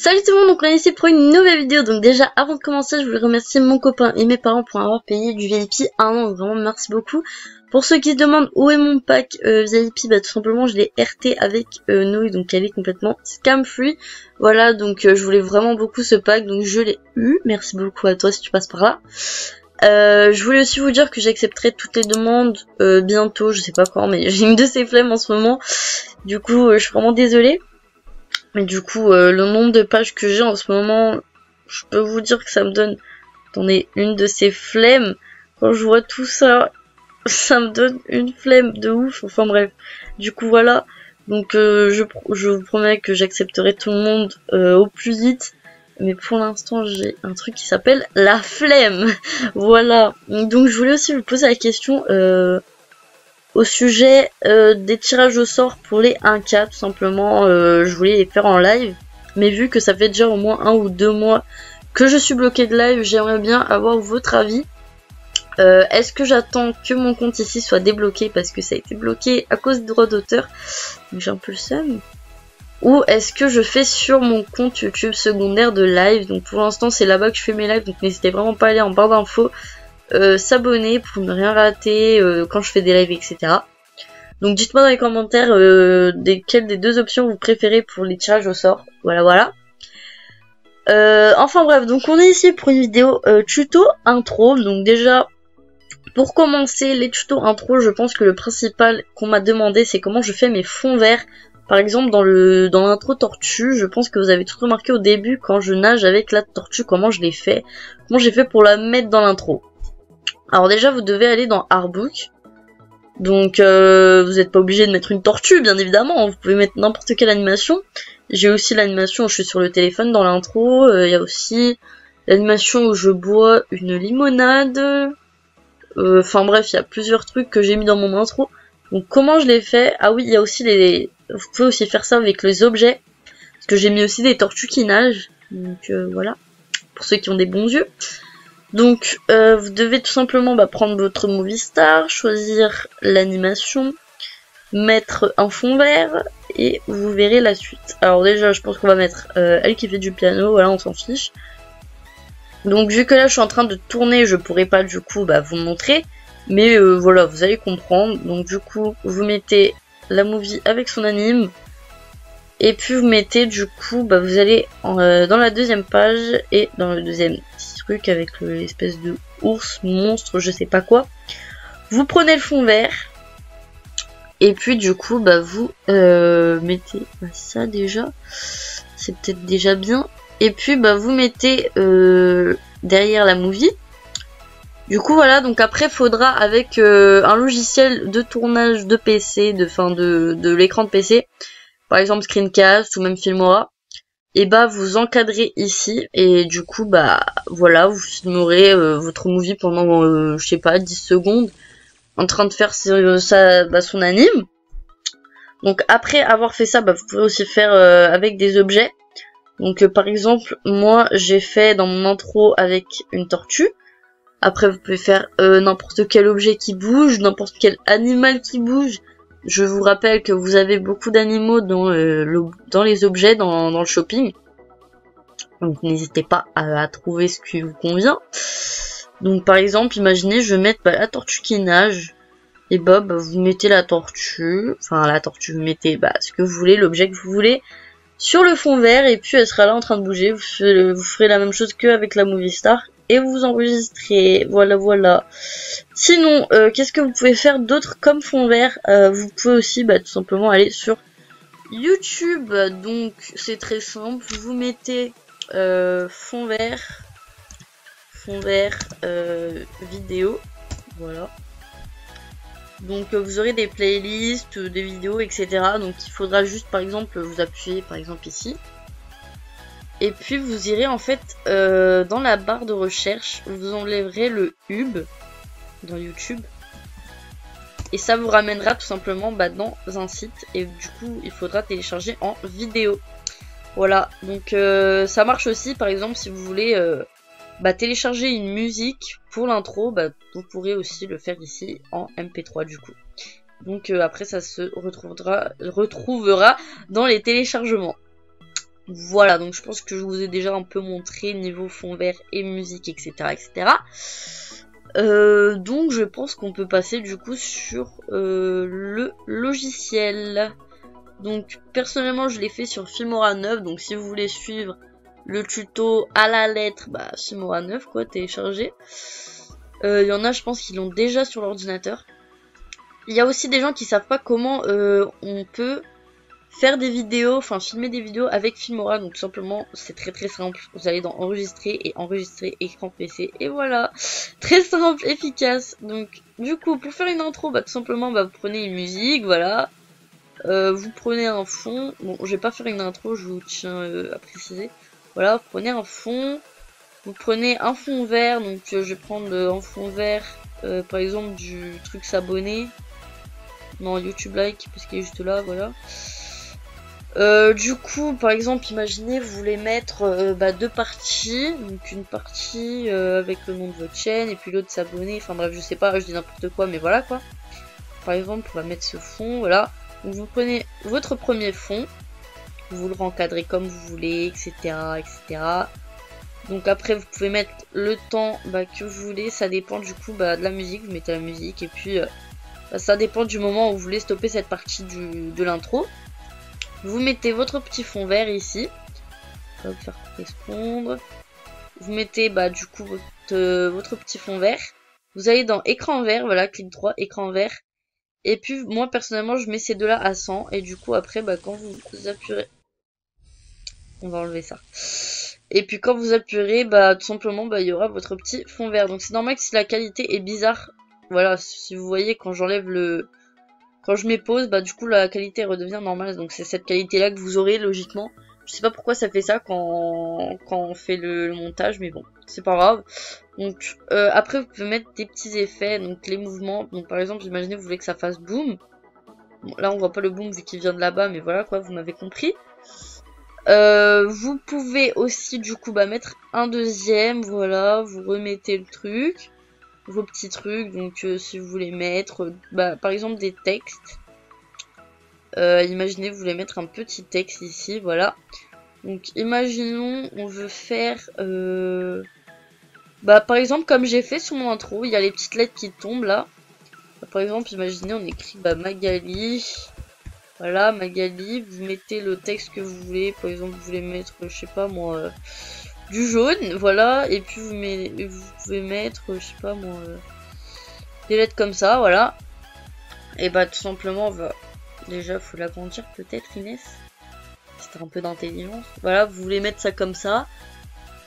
Salut tout le monde, donc on est ici pour une nouvelle vidéo. Donc déjà avant de commencer, je voulais remercier mon copain et mes parents pour avoir payé du VIP 1 an, donc vraiment merci beaucoup. Pour ceux qui se demandent où est mon pack VIP, bah tout simplement je l'ai RT avec Noé, donc elle est complètement scam free. Voilà, donc je voulais vraiment beaucoup ce pack, donc je l'ai eu. Merci beaucoup à toi si tu passes par là. Je voulais aussi vous dire que j'accepterai toutes les demandes bientôt, je sais pas quand, mais j'ai une de ces flemmes en ce moment. Du coup, je suis vraiment désolée. Mais du coup, le nombre de pages que j'ai en ce moment, je peux vous dire que ça me donne... Attendez, une de ces flemmes. Quand je vois tout ça, ça me donne une flemme de ouf. Enfin bref. Du coup, voilà. Donc, je vous promets que j'accepterai tout le monde au plus vite. Mais pour l'instant, j'ai un truc qui s'appelle la flemme. Voilà. Donc, je voulais aussi vous poser la question... au sujet des tirages au sort pour les 1K, tout simplement, je voulais les faire en live. Mais vu que ça fait déjà au moins 1 ou 2 mois que je suis bloquée de live, j'aimerais bien avoir votre avis. Est-ce que j'attends que mon compte ici soit débloqué parce que ça a été bloqué à cause des droits d'auteur, donc j'ai un peu le seum. Ou est-ce que je fais sur mon compte YouTube secondaire de live. Donc pour l'instant c'est là-bas que je fais mes lives, donc n'hésitez vraiment pas à aller en barre d'infos. S'abonner pour ne rien rater quand je fais des lives, etc. Donc dites-moi dans les commentaires quelle des deux options vous préférez pour les tirages au sort. Voilà. Enfin bref, donc on est ici pour une vidéo tuto intro. Donc déjà, pour commencer les tutos intro, je pense que le principal qu'on m'a demandé, c'est comment je fais mes fonds verts. Par exemple dans l'intro tortue, je pense que vous avez tout remarqué au début quand je nage avec la tortue, comment je l'ai fait, comment j'ai fait pour la mettre dans l'intro. Alors déjà vous devez aller dans Artbook, donc vous n'êtes pas obligé de mettre une tortue bien évidemment, vous pouvez mettre n'importe quelle animation. J'ai aussi l'animation où je suis sur le téléphone dans l'intro, il y a aussi l'animation où je bois une limonade, enfin bref il y a plusieurs trucs que j'ai mis dans mon intro. Donc comment je l'ai fait? Ah oui, il y a aussi vous pouvez aussi faire ça avec les objets, parce que j'ai mis aussi des tortues qui nagent, donc voilà, pour ceux qui ont des bons yeux. Donc vous devez tout simplement prendre votre movie star, choisir l'animation, mettre un fond vert et vous verrez la suite. Alors déjà je pense qu'on va mettre elle qui fait du piano, voilà, on s'en fiche. Donc vu que là je suis en train de tourner, je pourrais pas du coup vous montrer, mais voilà, vous allez comprendre. Donc du coup vous mettez la movie avec son anime. Et puis vous mettez du coup, vous allez dans la deuxième page et dans le deuxième truc avec l'espèce de ours, monstre, je sais pas quoi. Vous prenez le fond vert et puis du coup vous mettez ça déjà, c'est peut-être déjà bien. Et puis vous mettez derrière la movie. Du coup voilà, donc après faudra avec un logiciel de tournage de PC, de l'écran de PC. Par exemple Screencast ou même Filmora, et vous encadrez ici et du coup voilà, vous filmerez votre movie pendant je sais pas 10 secondes en train de faire son anime. Donc après avoir fait ça, vous pouvez aussi faire avec des objets. Donc par exemple moi j'ai fait dans mon intro avec une tortue. Après vous pouvez faire n'importe quel objet qui bouge, n'importe quel animal qui bouge. Je vous rappelle que vous avez beaucoup d'animaux dans les objets, dans le shopping. Donc n'hésitez pas à trouver ce qui vous convient. Donc par exemple, imaginez, je vais mettre la tortue qui nage. Et vous mettez la tortue. Enfin la tortue, vous mettez ce que vous voulez, l'objet que vous voulez, sur le fond vert. Et puis elle sera là en train de bouger. Vous ferez la même chose qu'avec la Movie Star. Et vous enregistrez, voilà. Sinon, qu'est-ce que vous pouvez faire d'autre comme fond vert? Vous pouvez aussi tout simplement aller sur YouTube. Donc c'est très simple, vous mettez fond vert vidéo, voilà. Donc vous aurez des playlists, des vidéos, etc. Donc il faudra juste par exemple vous appuyer par exemple ici. Et puis vous irez en fait dans la barre de recherche, vous enlèverez le hub dans YouTube. Et ça vous ramènera tout simplement dans un site. Et du coup il faudra télécharger en vidéo. Voilà, donc ça marche aussi par exemple si vous voulez télécharger une musique pour l'intro. Vous pourrez aussi le faire ici en MP3 du coup. Donc après ça se retrouvera dans les téléchargements. Voilà, donc je pense que je vous ai déjà un peu montré niveau fond vert et musique, etc. etc. Donc je pense qu'on peut passer du coup sur le logiciel. Donc personnellement je l'ai fait sur Filmora 9, donc si vous voulez suivre le tuto à la lettre, bah Filmora 9 quoi, télécharger. Il y en a je pense qui l'ont déjà sur l'ordinateur. Il y a aussi des gens qui savent pas comment on peut faire des vidéos, enfin filmer des vidéos avec Filmora, donc tout simplement c'est très très simple, vous allez dans enregistrer et enregistrer écran PC et voilà, très simple, efficace. Donc du coup pour faire une intro, bah tout simplement bah, vous prenez une musique, voilà, vous prenez un fond, bon je vais pas faire une intro, je vous tiens à préciser, voilà, vous prenez un fond, vous prenez un fond vert, donc je vais prendre un fond vert par exemple du truc s'abonner, non YouTube like parce qu'il est juste là, voilà. Du coup, par exemple, imaginez, vous voulez mettre deux parties, donc une partie avec le nom de votre chaîne et puis l'autre s'abonner, enfin bref, je sais pas, je dis n'importe quoi, mais voilà quoi. Par exemple, on va mettre ce fond, voilà. Donc vous prenez votre premier fond, vous le rencadrez comme vous voulez, etc., etc. Donc après, vous pouvez mettre le temps que vous voulez, ça dépend du coup de la musique, vous mettez la musique et puis ça dépend du moment où vous voulez stopper cette partie de l'intro. Vous mettez votre petit fond vert ici, hop, faire correspondre. Vous mettez du coup votre petit fond vert. Vous allez dans écran vert, voilà, clic droit, écran vert. Et puis moi personnellement je mets ces deux là à 100 et du coup après quand vous appuierez, on va enlever ça. Et puis quand vous appuierez, tout simplement il y aura votre petit fond vert. Donc c'est normal que si la qualité est bizarre, voilà, si vous voyez quand j'enlève quand je mets pause, du coup la qualité redevient normale, donc c'est cette qualité là que vous aurez logiquement. Je sais pas pourquoi ça fait ça quand on fait le montage, mais bon, c'est pas grave. Donc après vous pouvez mettre des petits effets, donc les mouvements, donc par exemple imaginez vous voulez que ça fasse boom. Bon, là on voit pas le boom vu qu'il vient de là-bas, mais voilà quoi, vous m'avez compris. Vous pouvez aussi du coup mettre un deuxième, voilà, vous remettez le truc. Vos petits trucs, donc si vous voulez mettre par exemple des textes, imaginez vous voulez mettre un petit texte ici, voilà. Donc imaginons on veut faire par exemple comme j'ai fait sur mon intro, il y a les petites lettres qui tombent là. Par exemple imaginez on écrit Magali, voilà Magali, vous mettez le texte que vous voulez, par exemple vous voulez mettre je sais pas moi du jaune, voilà, et puis vous pouvez mettre, je sais pas moi, des lettres comme ça, voilà. Et tout simplement, déjà faut l'agrandir peut-être Inès, c'était un peu d'intelligence. Voilà, vous voulez mettre ça comme ça.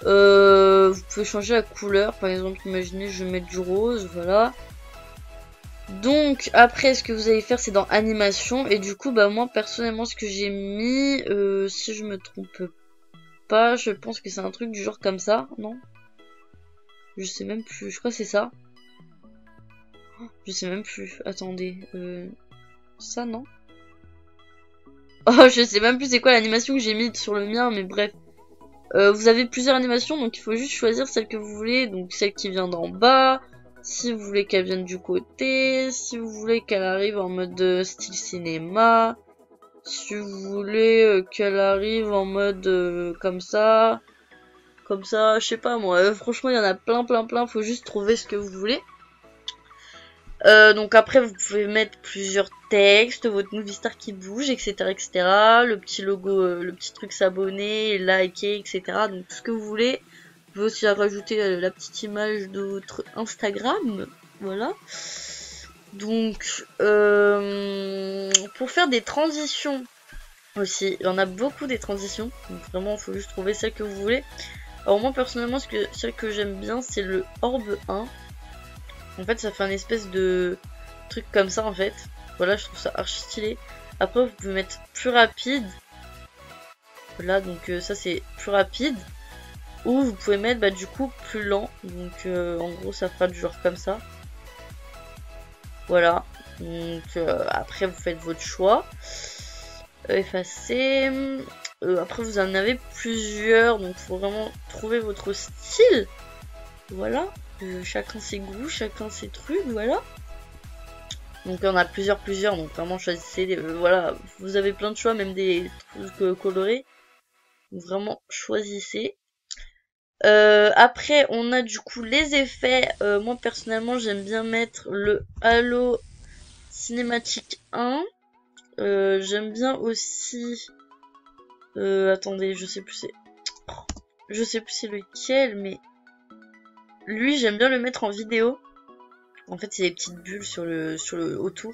Vous pouvez changer la couleur, par exemple, imaginez je vais mettre du rose, voilà. Donc après ce que vous allez faire c'est dans animation, et du coup moi personnellement ce que j'ai mis, si je me trompe pas, je pense que c'est un truc du genre comme ça, non? Je sais même plus, je crois que c'est ça. Je sais même plus, attendez, ça non? Oh, je sais même plus c'est quoi l'animation que j'ai mise sur le mien, mais bref. Vous avez plusieurs animations, donc il faut juste choisir celle que vous voulez, donc celle qui vient d'en bas, si vous voulez qu'elle vienne du côté, si vous voulez qu'elle arrive en mode style cinéma, si vous voulez qu'elle arrive en mode comme ça, je sais pas moi, franchement il y en a plein, faut juste trouver ce que vous voulez. Donc après vous pouvez mettre plusieurs textes, votre movie star qui bouge, etc., etc. Le petit logo, le petit truc s'abonner, liker, etc. Donc tout ce que vous voulez. Vous pouvez aussi rajouter la petite image de votre Instagram, voilà. Donc pour faire des transitions aussi, il y en a beaucoup des transitions. Donc vraiment il faut juste trouver celle que vous voulez. Alors moi personnellement celle que j'aime bien c'est le Orbe 1. En fait ça fait un espèce de truc comme ça en fait. Voilà, je trouve ça archi stylé. Après vous pouvez mettre plus rapide. Voilà, donc ça c'est plus rapide. Ou vous pouvez mettre du coup plus lent. Donc en gros ça fera du genre comme ça. Voilà. Donc après vous faites votre choix. Effacer. Après vous en avez plusieurs. Donc il faut vraiment trouver votre style. Voilà. Chacun ses goûts, chacun ses trucs, voilà. Donc il y en a plusieurs, donc vraiment choisissez, voilà, vous avez plein de choix, même des trucs colorés. Vraiment, choisissez. Après, on a du coup les effets. Moi, personnellement, j'aime bien mettre le Halo Cinématique 1. J'aime bien aussi... attendez, je sais plus c'est lequel, mais... Lui, j'aime bien le mettre en vidéo. En fait, c'est des petites bulles sur le autour.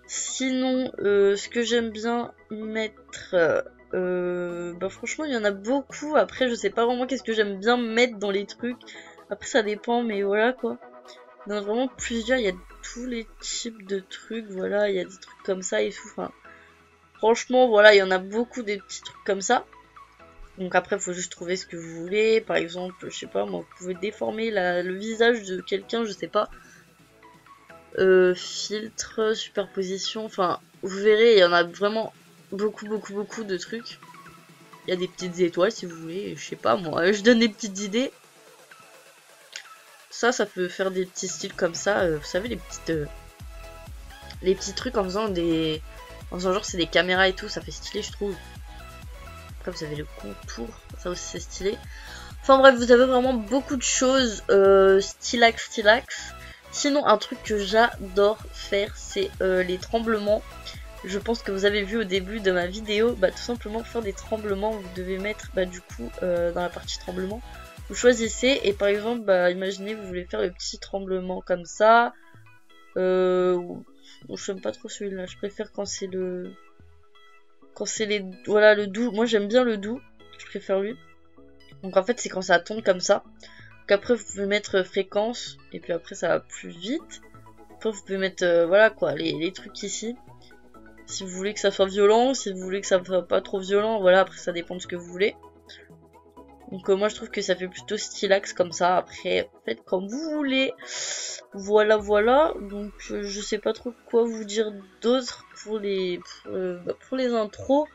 Sinon, ce que j'aime bien mettre... bah franchement, il y en a beaucoup. Après, je sais pas vraiment qu'est-ce que j'aime bien mettre dans les trucs. Après, ça dépend, mais voilà, quoi. Il y en a vraiment plusieurs. Il y a tous les types de trucs. Voilà, il y a des trucs comme ça et tout. Enfin, franchement, voilà, il y en a beaucoup des petits trucs comme ça. Donc après, il faut juste trouver ce que vous voulez. Par exemple, je sais pas, moi, vous pouvez déformer le visage de quelqu'un, je sais pas. Filtre, superposition, enfin, vous verrez, il y en a vraiment beaucoup de trucs. Il y a des petites étoiles si vous voulez, je sais pas moi, je donne des petites idées. Ça peut faire des petits styles comme ça, vous savez, les petits trucs en faisant genre c'est des caméras et tout, ça fait stylé je trouve. Après vous avez le contour, ça aussi c'est stylé. Enfin bref, vous avez vraiment beaucoup de choses, stylax. Sinon, un truc que j'adore faire, c'est les tremblements. Je pense que vous avez vu au début de ma vidéo, bah tout simplement faire des tremblements. Vous devez mettre, bah du coup, dans la partie tremblement, vous choisissez et par exemple, bah imaginez vous voulez faire le petit tremblement comme ça. Bon, je n'aime pas trop celui-là. Je préfère quand c'est voilà, le doux. Moi j'aime bien le doux. Je préfère lui. Donc en fait c'est quand ça tombe comme ça. Donc après vous pouvez mettre fréquence et puis après ça va plus vite. Après vous pouvez mettre voilà quoi les trucs ici. Si vous voulez que ça soit violent, si vous voulez que ça soit pas trop violent, voilà, après ça dépend de ce que vous voulez. Donc moi je trouve que ça fait plutôt stylax comme ça. Après faites comme vous voulez. Voilà. Donc je sais pas trop quoi vous dire d'autre pour les intros.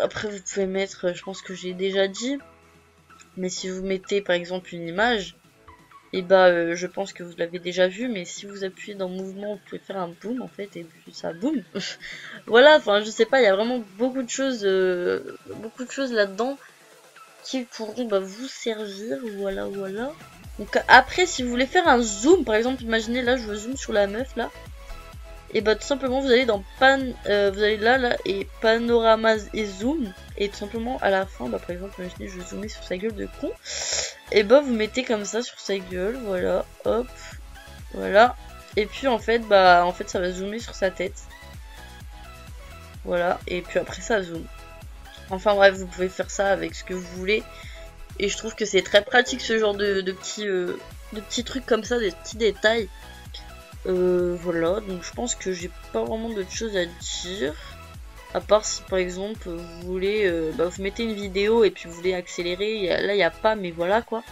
Après vous pouvez mettre, je pense que j'ai déjà dit, mais si vous mettez par exemple une image, et bah je pense que vous l'avez déjà vu, mais si vous appuyez dans mouvement, vous pouvez faire un boom en fait, et puis ça boom. Voilà, enfin je sais pas, il y a vraiment beaucoup de choses là-dedans qui pourront vous servir, voilà. Donc après si vous voulez faire un zoom, par exemple imaginez là je veux zoom sur la meuf là. Et bah tout simplement vous allez dans vous allez là et panorama et zoom, et tout simplement à la fin, bah par exemple imaginez je vais zoomer sur sa gueule de con, et bah vous mettez comme ça sur sa gueule, voilà, hop, voilà, et puis en fait ça va zoomer sur sa tête, voilà, et puis après ça zoom. Enfin bref, vous pouvez faire ça avec ce que vous voulez, et je trouve que c'est très pratique ce genre de petits trucs comme ça, des petits détails. Voilà, donc je pense que j'ai pas vraiment d'autres choses à dire, à part si par exemple vous voulez, vous mettez une vidéo et puis vous voulez accélérer, là il n'y a pas, mais voilà quoi.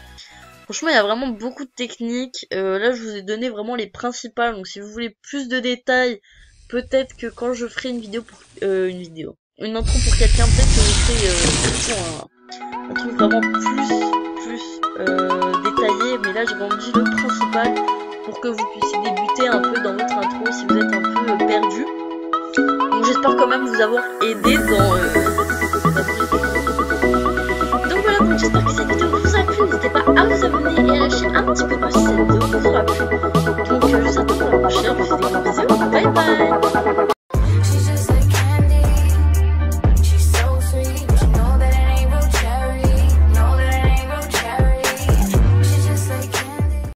Franchement il y a vraiment beaucoup de techniques, là je vous ai donné vraiment les principales, donc si vous voulez plus de détails, peut-être que quand je ferai une vidéo pour une intro pour quelqu'un, peut-être que je ferai un truc vraiment plus détaillé, mais là j'ai vraiment dit le principal pour que vous puissiez débuter un peu dans votre intro si vous êtes un peu perdu. Donc j'espère quand même vous avoir aidé dans donc voilà, donc j'espère que